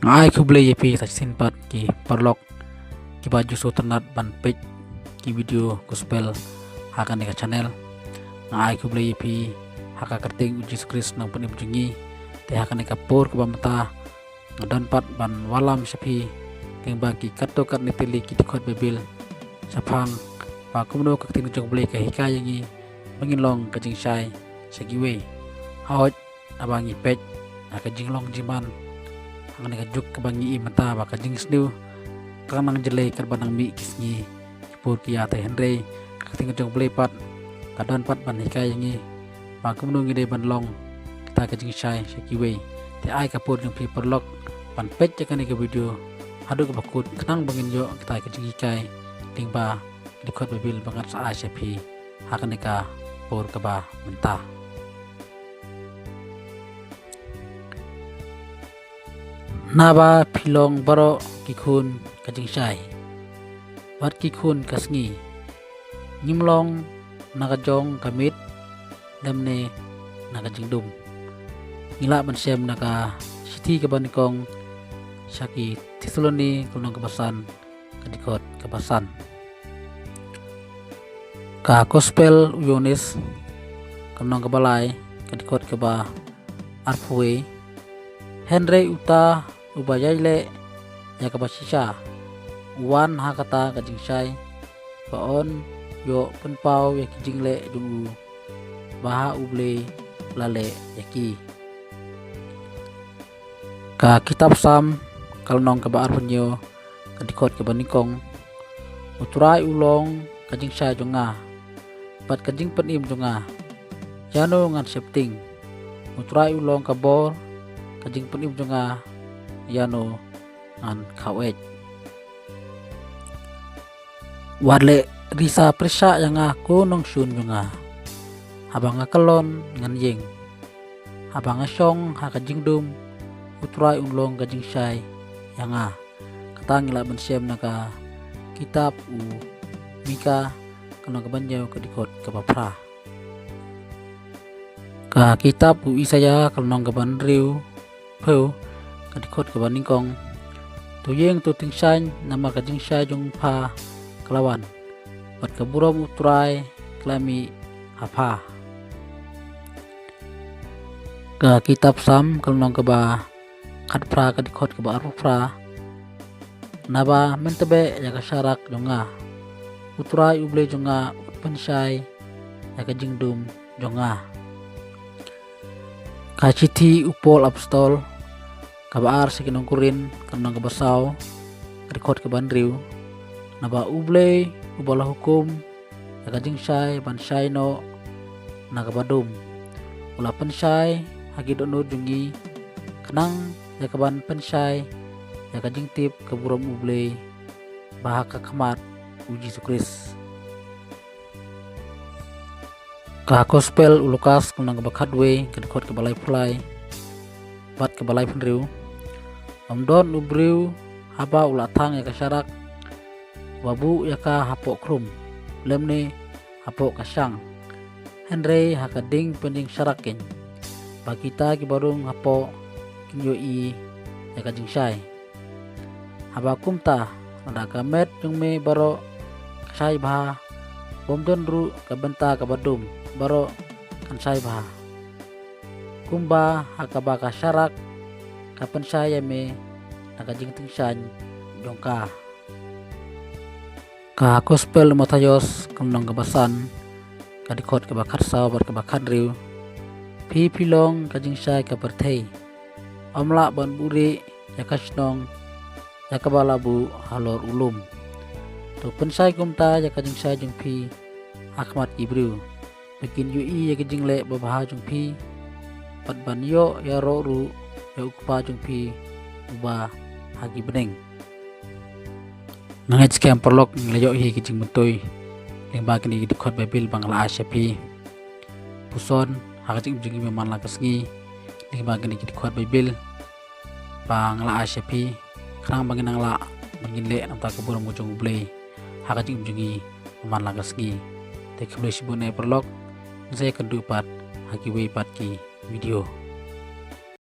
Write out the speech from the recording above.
ai ku beli yepi ta sin pat ki perlok ki baju so ternat ban page ki video gospel hakan ka channel ai ku beli yepi haka kerting uji Kris nang pun ibjungi te hakan ka por ku bamta dan pat ban walam sapi keng bagi kato kat nitili ki dikot bebil sapang pa kumno ka tin jong beli ka hikayangi bangin long ka jing sai sagiwe hawat abangi page aka jinglong jiman ang nagajuk kabangi mata baka jing snu kanang jele karbanang mi kisngi pur kiya te henry kating jong play pat kadon pat ban hikayangi ba kumnu ngide ban long kita ka jing sai sakiwe te ai kapur jong pi perlok ban pet jakani ke video hadu ka bakut kanang bangin yo kita ka jing hikai tingba dikot mobil bangat sa asepi hakanika pur ka ba mentah naba pilong baro kikun kajing sai wat kikun kasngi nyimlong nakajong kamit lemne nakajing dum ngila bansem naka siti kabanikong saki tisuloni kunong kebasan kadikot kebasan ka gospel uyonis kunong kebalai kadikot keba arfue henry uta ubayale ya kabasisa wan hakata kajing sai paon yo penpau ya kijingle dungu baha uble lale yaki ka kitab sam kalnong kabaar penyo kadikot kabanikong uturai ulong kajing sai jonga pat kajing penim jonga jano ngan septing uturai ulong kabor kajing penim jonga yano an kawet warle risa prisa yang aku nong sun nga habang kalon ngan yeng habang song hakajing dum utrai unlong kajing sai yang katang la bensem naka kitab u mika kanong kabanyaw kadikot kabapra ka kitab u isaya kanong kabanriu peu kadikot kabaningkong tuyeng tu tingsan nama kajing sai jong pa kelawan pat kaburom utrai klami apa ka kitab sam kalnong kaba kadpra kadikot kaba arupra naba mentebe ya kasyarak jonga utrai uble jonga utpansai ya kajing dum jonga kaciti upol apostol kabaar sa kinungkurin kanang kabasaw rekod kabanriw naba uble ubala hukum yakajing sai bansai no nakabadum ula pansai hagidonod jungi kanang yakaban pansai yakajing tip kaburam uble bahaka kamat uji Kris ka gospel ulukas kanang kabakadwe kadikot kabalay pulay bat kabalay penriw amdon ubriw haba ulatang ya kasyarak wabu yaka hapo krum lemne hapo kasyang henry hakading pending syarakin bakita kibarung hapo kinyo i ya kajing sai haba kumta nada kamet yung me baro kasay baha bomdon ru kabenta kabadum baro kansay baha kumba hakaba kasyarak kapan saya me nakajing tingsan jongka ka gospel Matayos kanong kabasan kadikot kabakarsaw bar kabakadriw pipilong kajing sai kapertay amla ban buri yakasnong yakabalabu halor ulum to pensai kumta yakajing sai jong pi akmat ibriw bikin yui yakajing le babaha jong pi pat ban yo ya ro ru ya ukpa jong pi uba hagi beneng nangaj kem perlok nglayo hi kijing mentoy lengba kini dikot babil bangla asyapi puson hakajing jungi meman lagasngi lengba kini dikot babil bangla asyapi krang bangin angla bangin le namta kabur mujung blay hakajing jungi meman lagasngi te kable sibune perlok saya kedupat hagi we pat ki video